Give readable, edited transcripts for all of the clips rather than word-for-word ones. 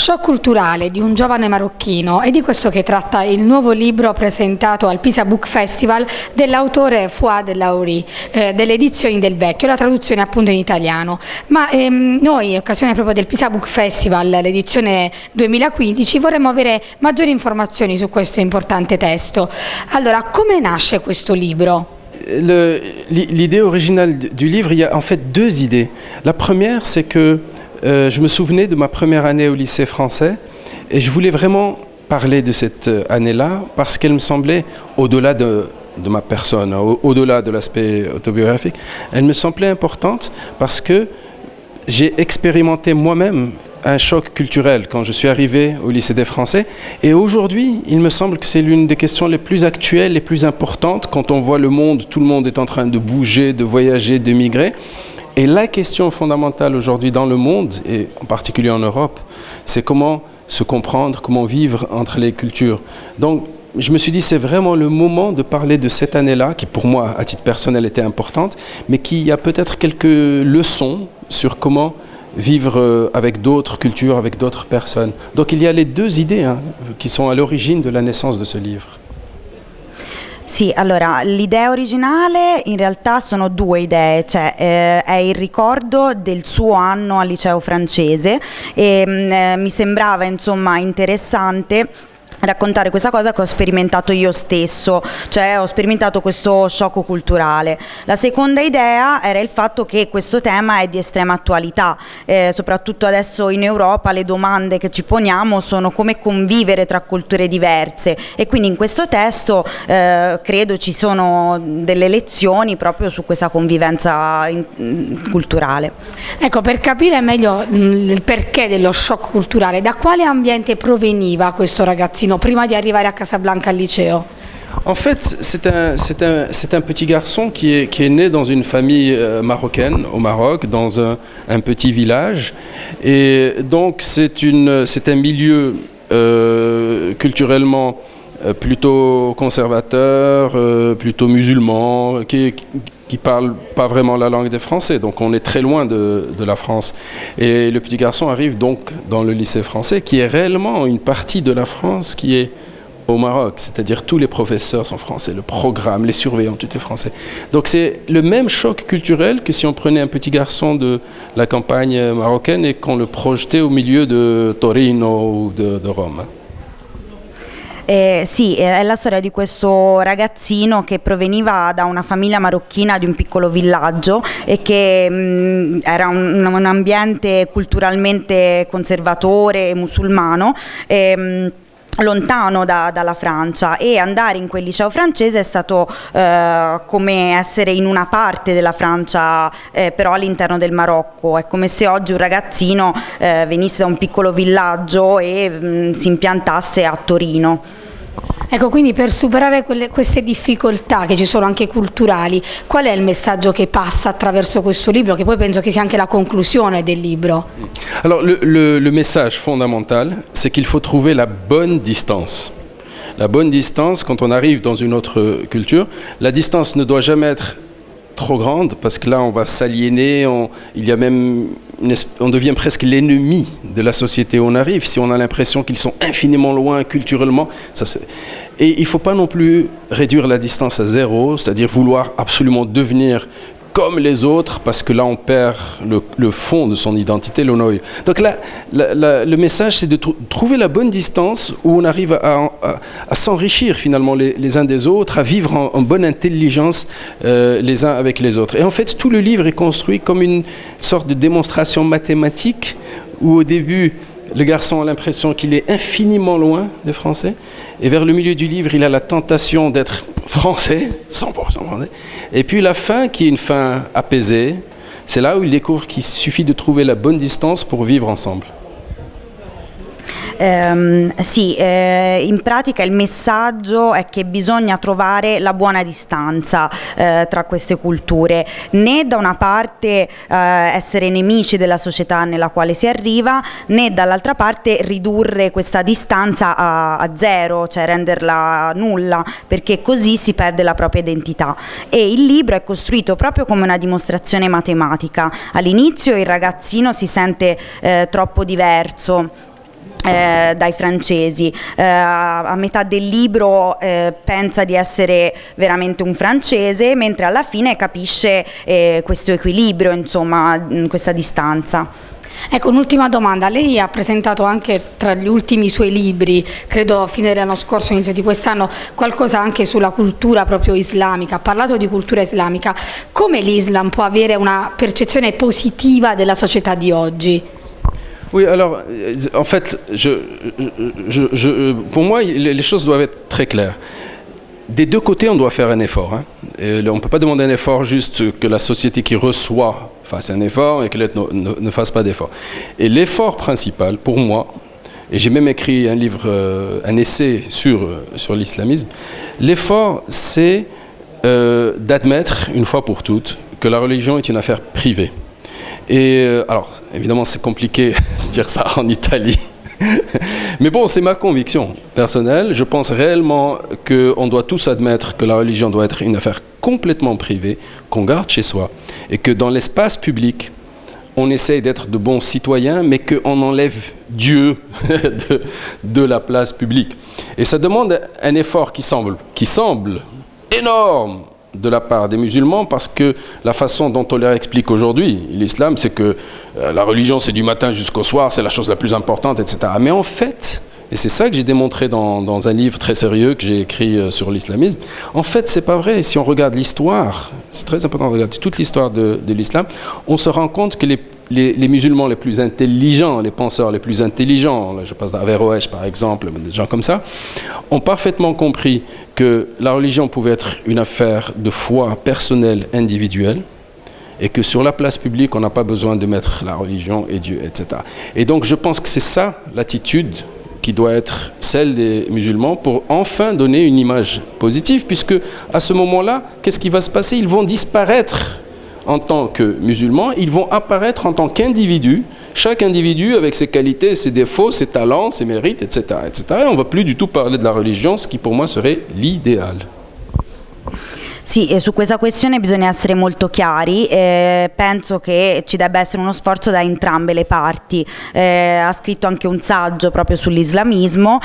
Shock culturale di un giovane marocchino, è di questo che tratta il nuovo libro presentato al Pisa Book Festival dell'autore Fouad Lahouri, delle edizioni del Vecchio, la traduzione appunto in italiano. Ma noi, in occasione proprio del Pisa Book Festival, l'edizione 2015, vorremmo avere maggiori informazioni su questo importante testo. Allora, come nasce questo libro? L'idée originale du livre, il y a en fait deux idées. La première, c'est que je me souvenais de ma première année au lycée français et je voulais vraiment parler de cette année-là parce qu'elle me semblait, au-delà de ma personne, au-delà de l'aspect autobiographique, elle me semblait importante parce que j'ai expérimenté moi-même un choc culturel quand je suis arrivé au lycée des Français. Et aujourd'hui, il me semble que c'est l'une des questions les plus actuelles, les plus importantes. Quand on voit le monde, tout le monde est en train de bouger, de voyager, de migrer. Et la question fondamentale aujourd'hui dans le monde, et en particulier en Europe, c'est comment se comprendre, comment vivre entre les cultures. Donc, je me suis dit, c'est vraiment le moment de parler de cette année-là, qui pour moi, à titre personnel, était importante, mais qui a peut-être quelques leçons sur comment vivre avec d'autres cultures, avec d'autres personnes. Donc il y a les deux idées qui sont à l'origine de la naissance de ce livre. Sì, allora l'idea originale in realtà sono due idee, cioè è il ricordo del suo anno al liceo francese e mi sembrava insomma interessante raccontare questa cosa che ho sperimentato io stesso, cioè ho sperimentato questo shock culturale. La seconda idea era il fatto che questo tema è di estrema attualità, soprattutto adesso in Europa le domande che ci poniamo sono come convivere tra culture diverse e quindi in questo testo credo ci sono delle lezioni proprio su questa convivenza culturale. Ecco, per capire meglio il perché dello shock culturale, da quale ambiente proveniva questo ragazzino prima di arrivare a Casablanca al liceo? En fait, c'est un petit garçon qui est né dans une famille marocaine au Maroc, dans un petit village. Et donc, c'est un milieu culturellement plutôt conservateur, plutôt musulman, qui parle pas vraiment la langue des Français, donc on est très loin de la France. Et le petit garçon arrive donc dans le lycée français, qui est réellement une partie de la France qui est au Maroc, c'est-à-dire tous les professeurs sont français, le programme, les surveillants, tout est français. Donc c'est le même choc culturel que si on prenait un petit garçon de la campagne marocaine et qu'on le projetait au milieu de Torino ou de Rome. Sì, è la storia di questo ragazzino che proveniva da una famiglia marocchina di un piccolo villaggio e che era un ambiente culturalmente conservatore, musulmano. Lontano dalla Francia, e andare in quel liceo francese è stato come essere in una parte della Francia però all'interno del Marocco. È come se oggi un ragazzino venisse da un piccolo villaggio e si impiantasse a Torino. Ecco, quindi per superare queste difficoltà che ci sono anche culturali, qual è il messaggio che passa attraverso questo libro, che poi penso che sia anche la conclusione del libro? Alors le message fondamental, c'est qu'il faut trouver la bonne distance. La bonne distance, quand on arrive dans une autre culture, la distance ne doit jamais être trop grande, parce que là on va s'aliéner, il y a même on devient presque l'ennemi de la société où on arrive, si on a l'impression qu'ils sont infiniment loin culturellement. Et il ne faut pas non plus réduire la distance à zéro, c'est-à-dire vouloir absolument devenir comme les autres, parce que là on perd le fond de son identité, l'onoï. Donc là, le message, c'est de trouver la bonne distance où on arrive à s'enrichir finalement les uns des autres, à vivre en bonne intelligence les uns avec les autres. Et en fait, tout le livre est construit comme une sorte de démonstration mathématique, où au début, le garçon a l'impression qu'il est infiniment loin des Français, et vers le milieu du livre, il a la tentation d'être français, 100% français. Et puis la fin, qui est une fin apaisée, c'est là où il découvre qu'il suffit de trouver la bonne distance pour vivre ensemble. Sì, in pratica il messaggio è che bisogna trovare la buona distanza tra queste culture, né da una parte essere nemici della società nella quale si arriva, né dall'altra parte ridurre questa distanza a zero, cioè renderla nulla, perché così si perde la propria identità. E il libro è costruito proprio come una dimostrazione matematica. All'inizio il ragazzino si sente troppo diverso, dai francesi. A metà del libro pensa di essere veramente un francese, mentre alla fine capisce questo equilibrio, insomma, questa distanza. Ecco, un'ultima domanda. Lei ha presentato anche tra gli ultimi suoi libri, credo a fine dell'anno scorso, inizio di quest'anno, qualcosa anche sulla cultura proprio islamica. Ha parlato di cultura islamica. Come l'Islam può avere una percezione positiva della società di oggi? Oui, alors, en fait, pour moi, les choses doivent être très claires. Des deux côtés, on doit faire un effort. Hein. On ne peut pas demander un effort juste que la société qui reçoit fasse un effort et que l'autre ne fasse pas d'effort. Et l'effort principal, pour moi, et j'ai même écrit un livre, un essai sur l'islamisme, l'effort, c'est d'admettre, une fois pour toutes, que la religion est une affaire privée. Et alors, évidemment, c'est compliqué de dire ça en Italie. Mais bon, c'est ma conviction personnelle. Je pense réellement qu'on doit tous admettre que la religion doit être une affaire complètement privée, qu'on garde chez soi, et que dans l'espace public, on essaye d'être de bons citoyens, mais qu'on enlève Dieu de la place publique. Et ça demande un effort qui semble énorme de la part des musulmans, parce que la façon dont on leur explique aujourd'hui l'islam, c'est que la religion c'est du matin jusqu'au soir, c'est la chose la plus importante, etc. Mais en fait, et c'est ça que j'ai démontré dans un livre très sérieux que j'ai écrit sur l'islamisme, en fait c'est pas vrai. Si on regarde l'histoire, c'est très important de regarder toute l'histoire de l'islam, on se rend compte que les musulmans les plus intelligents, les penseurs les plus intelligents, là je passe d'Averroès par exemple, des gens comme ça, ont parfaitement compris que la religion pouvait être une affaire de foi personnelle, individuelle, et que sur la place publique, on n'a pas besoin de mettre la religion et Dieu, etc. Et donc je pense que c'est ça l'attitude qui doit être celle des musulmans pour enfin donner une image positive, puisque à ce moment-là, qu'est-ce qui va se passer? Ils vont disparaître en tant que musulmans, ils vont apparaître en tant qu'individus, chaque individu avec ses qualités, ses défauts, ses talents, ses mérites, etc. etc. Et on ne va plus du tout parler de la religion, ce qui pour moi serait l'idéal. Sì, e su questa questione bisogna essere molto chiari, penso che ci debba essere uno sforzo da entrambe le parti. Ha scritto anche un saggio proprio sull'islamismo.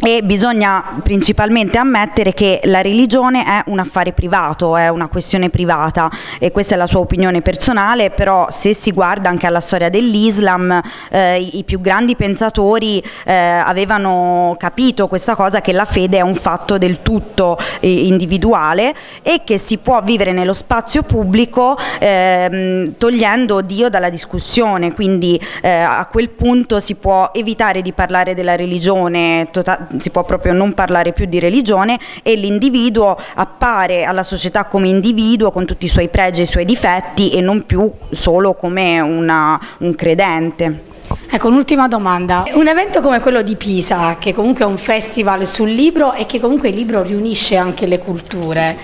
E bisogna principalmente ammettere che la religione è un affare privato, è una questione privata, e questa è la sua opinione personale, però se si guarda anche alla storia dell'Islam, i più grandi pensatori avevano capito questa cosa, che la fede è un fatto del tutto individuale e che si può vivere nello spazio pubblico togliendo Dio dalla discussione, quindi a quel punto si può evitare di parlare della religione, si può proprio non parlare più di religione, e l'individuo appare alla società come individuo con tutti i suoi pregi e i suoi difetti e non più solo come un credente. Ecco, un'ultima domanda. Un evento come quello di Pisa, che comunque è un festival sul libro e che comunque il libro riunisce anche le culture,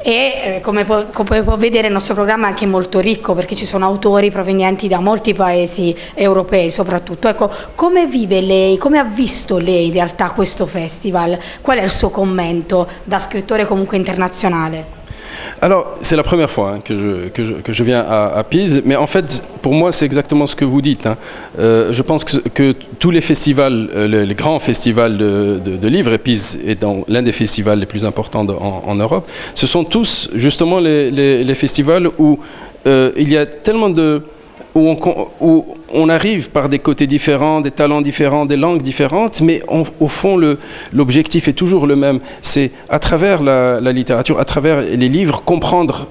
e come può vedere il nostro programma è anche molto ricco, perché ci sono autori provenienti da molti paesi europei soprattutto. Ecco, come vive lei, come ha visto lei in realtà questo festival? Qual è il suo commento da scrittore comunque internazionale? Alors, c'est la première fois hein, que je viens à Pise, mais en fait, pour moi, c'est exactement ce que vous dites. Hein. Je pense que tous les festivals, les grands festivals de livres, et Pise est l'un des festivals les plus importants en Europe, ce sont tous justement les festivals où il y a tellement de... où on arrive par des côtés différents, des talents différents, des langues différentes, mais au fond, l'objectif est toujours le même. C'est à travers la littérature, à travers les livres, comprendre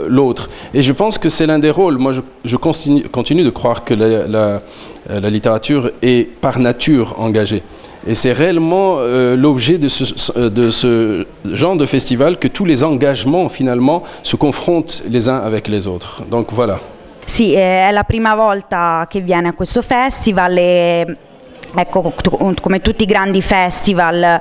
l'autre. Et je pense que c'est l'un des rôles. Moi, je continue de croire que la littérature est par nature engagée. Et c'est réellement l'objet de ce genre de festival, que tous les engagements, finalement, se confrontent les uns avec les autres. Donc voilà. Sì, è la prima volta che viene a questo festival e ecco, come tutti i grandi festival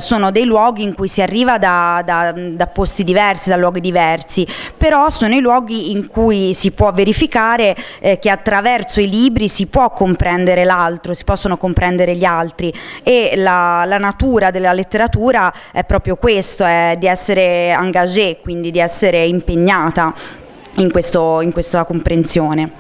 sono dei luoghi in cui si arriva da posti diversi, da luoghi diversi, però sono i luoghi in cui si può verificare che attraverso i libri si può comprendere l'altro, si possono comprendere gli altri, e la natura della letteratura è proprio questo, è di essere engagé, quindi di essere impegnata in questa comprensione.